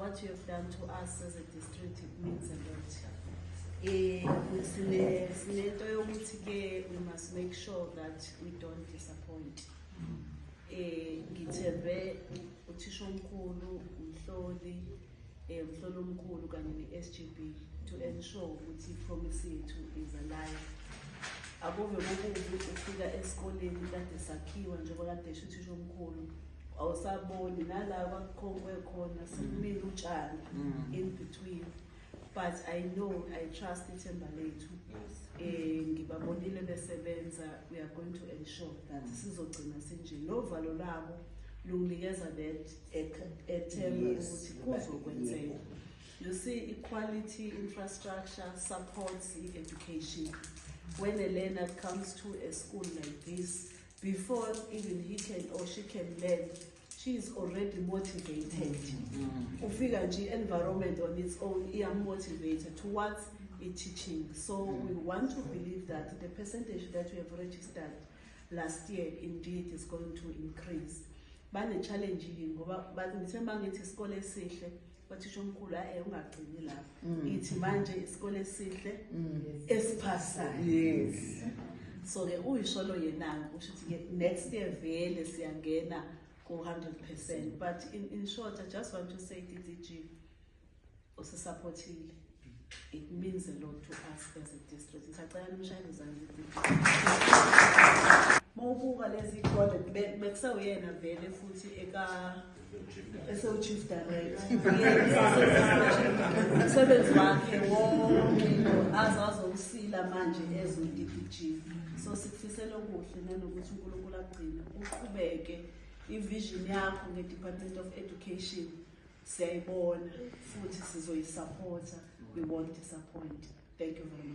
what you have done to us as a district, it means a lot. We must make sure that we don't disappoint. Ngithembe uthisha omkhulu, umhloli omkhulu kanye ne-SGB to ensure ukuthi ipromise yethu is alive. Akuve bokubi ufika esikoleni kade sakhiwa njengoba kade esho uthisha omkhulu awusaboni nala kwakukhongwe khona sekumile utshani in between. But I know, I trust ithemba lethu. Ngibabonile besebenza, we are going to ensure that sizogcina sinje novalo labo lunginikeza that ethemba ukuthi kuzokwenzeka. You see, equality infrastructure supports education. When a learner comes to a school like this, before even he can or she can learn, she is already motivated. Ufika nje environment on its own, I am motivated towards teaching. So we want to believe that the percentage that we have registered last year indeed is going to increase. Bane challenge ngoba bathi ngithemba ngithi isikole esihle bathisha omkhulu ungagcini lapha. Ithi manje isikole esihle esiphasayo. Yes. So ke uyisho lo yena usho ukuthi next year vele siyangena ku 100%. But in short, I just want to say DDG also supporting. It means a lot to us as a district. Ngisacela umshayeli zange mawubuka lezi project bekusawuyena vele futhi eka chief director. Umsebenzi wakhe wonke azazowusila manje as uDDG. So sikufisela okuhle nanokuthi uNkulunkulu agcine uqhubeke ivision yakho ngeDepartment of Education siyayibona futhi sizoyisupporta. We won't disappoint. Thank you very much.